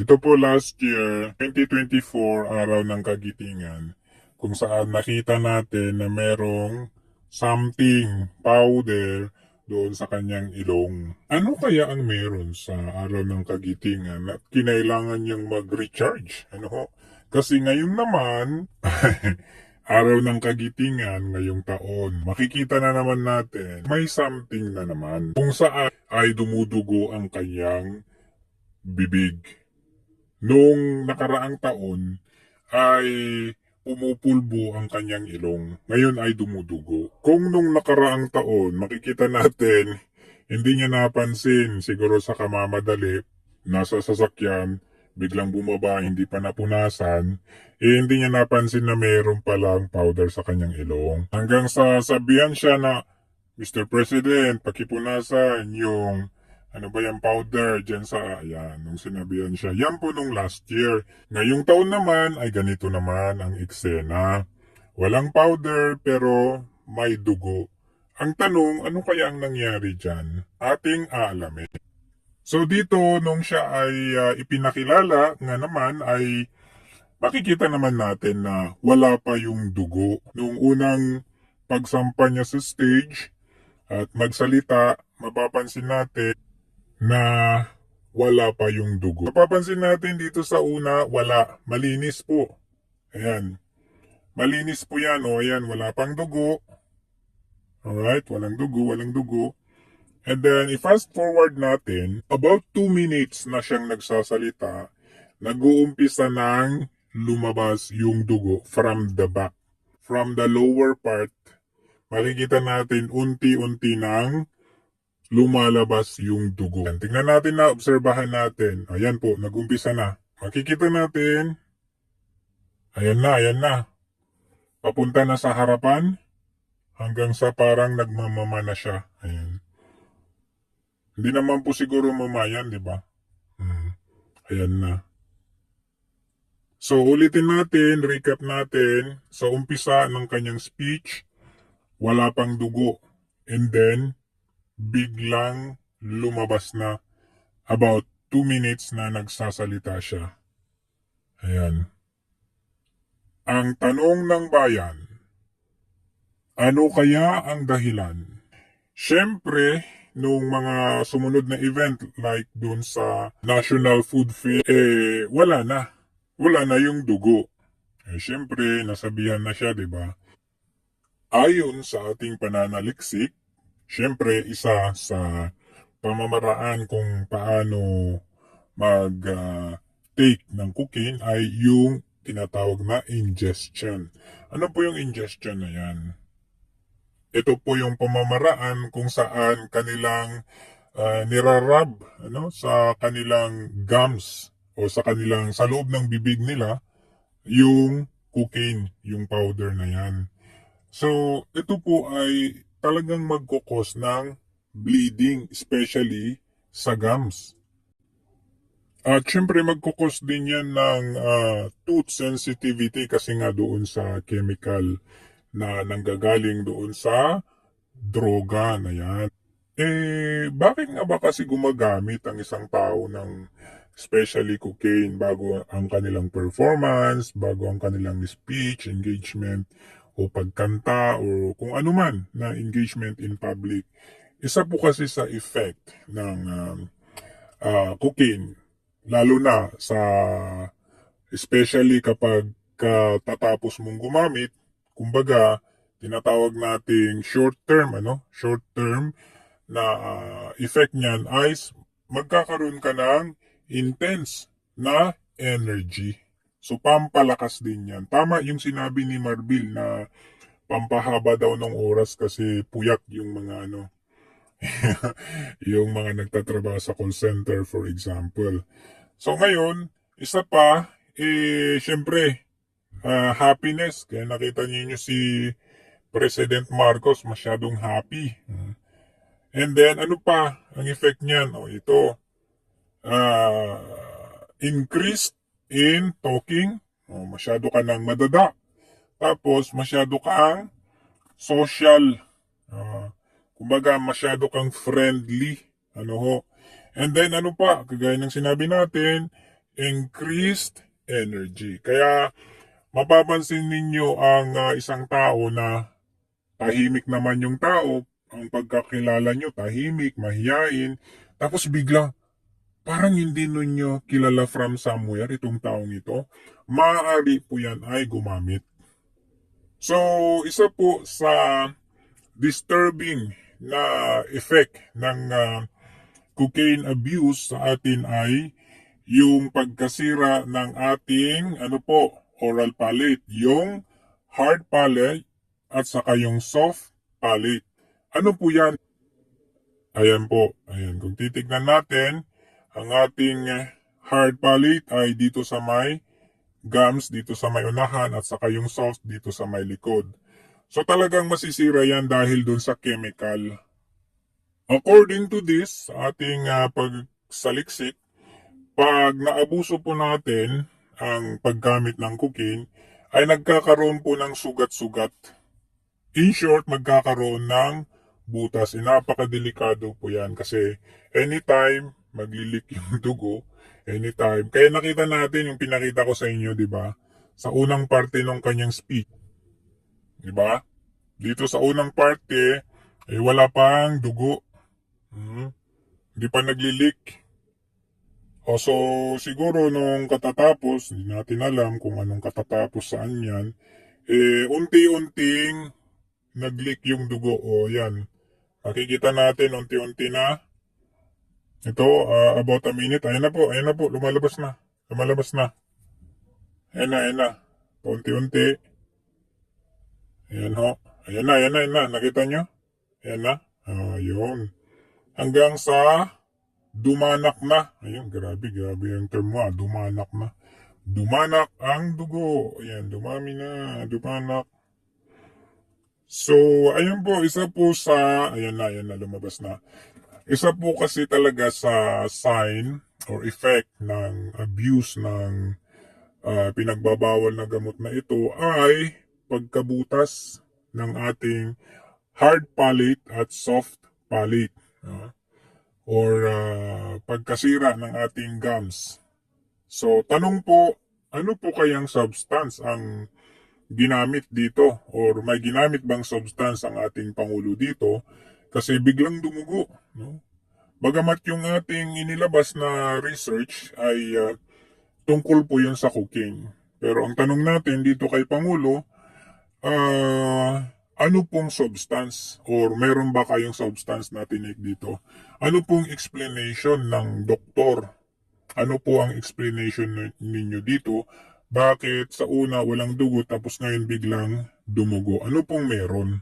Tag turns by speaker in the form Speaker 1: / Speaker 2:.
Speaker 1: Ito po last year, 2024, araw ng Kagitingan, kung saan nakita natin na merong something powder doon sa kanyang ilong. Ano kaya ang meron sa araw ng Kagitingan at kinailangan niyang mag-recharge? Ano ho? Kasi ngayon naman, araw ng Kagitingan ngayong taon, makikita na naman natin may something na naman kung saan ay dumudugo ang kanyang bibig. Noong nakaraang taon ay pumupulbo ang kanyang ilong. Ngayon ay dumudugo. Kung nung nakaraang taon makikita natin hindi niya napansin siguro sa kamamadali, nasa sasakyan, biglang bumaba, hindi pa napunasan, hindi niya napansin na mayroon palang powder sa kanyang ilong. Hanggang sa sabihan siya na, Mr. President, pakipunasan yung ano ba yung powder dyan sa, ayan, nung sinabihan siya. Yan po nung last year. Ngayong taon naman ay ganito naman ang eksena. Walang powder pero may dugo. Ang tanong, ano kaya ang nangyari dyan? Ating aalamin. So dito, nung siya ay ipinakilala nga naman ay makikita naman natin na wala pa yung dugo. Nung unang pagsampa niya sa stage at magsalita, mapapansin natin na wala pa yung dugo. Mapapansin natin dito sa una, wala. Malinis po. Ayan. Malinis po yan. O ayan, wala pang dugo. Alright, walang dugo, walang dugo. And then, i-fast forward natin, about 2 minutes na siyang nagsasalita, nag-uumpisa ng lumabas yung dugo from the back. From the lower part, makikita natin unti-unti nang lumalabas yung dugo. Tingnan natin na, obserbahan natin. Ayan po, nag-umpisa na. Makikita natin, ayan na. Papunta na sa harapan, hanggang sa parang nagmamama na siya. Ayan. Hindi naman po siguro mamayan, di ba? Ayan na. So, ulitin natin, recap natin. Sa umpisa ng kanyang speech, wala pang dugo. And then, biglang lumabas na about 2 minutes na nagsasalita siya. Ayan. Ang tanong ng bayan, ano kaya ang dahilan? Siyempre, nung mga sumunod na event like dun sa National Food Fair, wala na. Wala na yung dugo. Siyempre, nasabihan na siya, di ba? Ayon sa ating pananaliksik, siyempre, isa sa pamamaraan kung paano mag-take ng cocaine ay yung tinatawag na ingestion. Ano po yung ingestion na yan? Ito po yung pamamaraan kung saan kanilang nirarab sa kanilang gums o sa kanilang sa loob ng bibig nila yung cocaine, yung powder na yan. So, ito po ay talagang magkukos ng bleeding, especially sa gums. At syempre magkukos din yan ng tooth sensitivity kasi nga doon sa chemical na nanggagaling doon sa droga na yan. Bakit nga ba kasi gumagamit ang isang tao ng especially cocaine bago ang kanilang performance, bago ang kanilang speech, engagement, o pagkanta, o kung ano man na engagement in public? Isa po kasi sa effect ng cocaine, lalo na sa, especially kapag tatapos mong gumamit, kumbaga, tinatawag nating short term, short term na effect niyan ay magkakaroon ka ng intense na energy. So, pampalakas din yan. Tama yung sinabi ni Marbil na pampahaba daw ng oras kasi puyat yung mga yung mga nagtatrabaho sa call center, for example. So, ngayon, isa pa, syempre, happiness. Kaya nakita niyo si President Marcos masyadong happy. And then, ano pa ang effect niyan? Ito, increased in talking. Masyado ka nang madada. Tapos, masyado kang social. Kumbaga, masyado kang friendly. And then, ano pa? Kagaya ng sinabi natin, increased energy. Kaya mapapansin ninyo ang isang tao na tahimik naman yung tao, ang pagkakilala nyo tahimik, mahiyain, tapos biglang parang hindi ninyo kilala from somewhere itong taong ito, maaari po yan ay gumamit. So, isa po sa disturbing na effect ng cocaine abuse sa atin ay yung pagkasira ng ating oral palate, yung hard palate at saka yung soft palate. Ano po yan? Ayan po, ayan. Kung titignan natin, ang ating hard palate ay dito sa may gums, dito sa may unahan at saka yung soft dito sa may likod. So talagang masisira yan dahil dun sa chemical. According to this, ating pagsaliksik, pag naabuso po natin ang paggamit ng cocaine, ay nagkakaroon po ng sugat-sugat. In short, magkakaroon ng butas. Napakadelikado po yan kasi anytime maglilik yung dugo, anytime. Kaya nakita natin yung pinakita ko sa inyo, di ba? Sa unang parte ng kanyang speech, di ba? Dito sa unang parte, wala pang dugo. Hindi pa naglilik. O so, siguro nung katatapos, hindi natin alam kung anong katatapos saan yan, unti-unting nag-leak yung dugo. O yan, makikita natin unti-unti na. Ito, about a minute. Ayan na po, lumalabas na. Lumalabas na. Ayan na. Unti-unti. Ayan ho. Ayan na. Nakita nyo? Ayan na. Ayun. Hanggang sa dumanak na. Ayun, grabe yung term mo. Dumanak na. Dumanak ang dugo. Ayan, dumami na. Dumanak. So, ayun po, isa po sa, ayan na, lumabas na. Isa po kasi talaga sa sign or effect ng abuse ng pinagbabawal na gamot na ito ay pagkabutas ng ating hard palate at soft palate. Or pagkasira ng ating gums. So, tanong po, ano po kayang substance ang ginamit dito? Or may ginamit bang substance ang ating Pangulo dito? Kasi biglang dumugo. No? Bagamat yung ating inilabas na research ay tungkol po yun sa cocaine. Pero ang tanong natin dito kay Pangulo, ano pong substance or meron ba kayong substance na tinake dito? Ano pong explanation ng doktor? Ano po ang explanation ninyo dito? Bakit sa una walang dugo tapos ngayon biglang dumugo? Ano pong meron?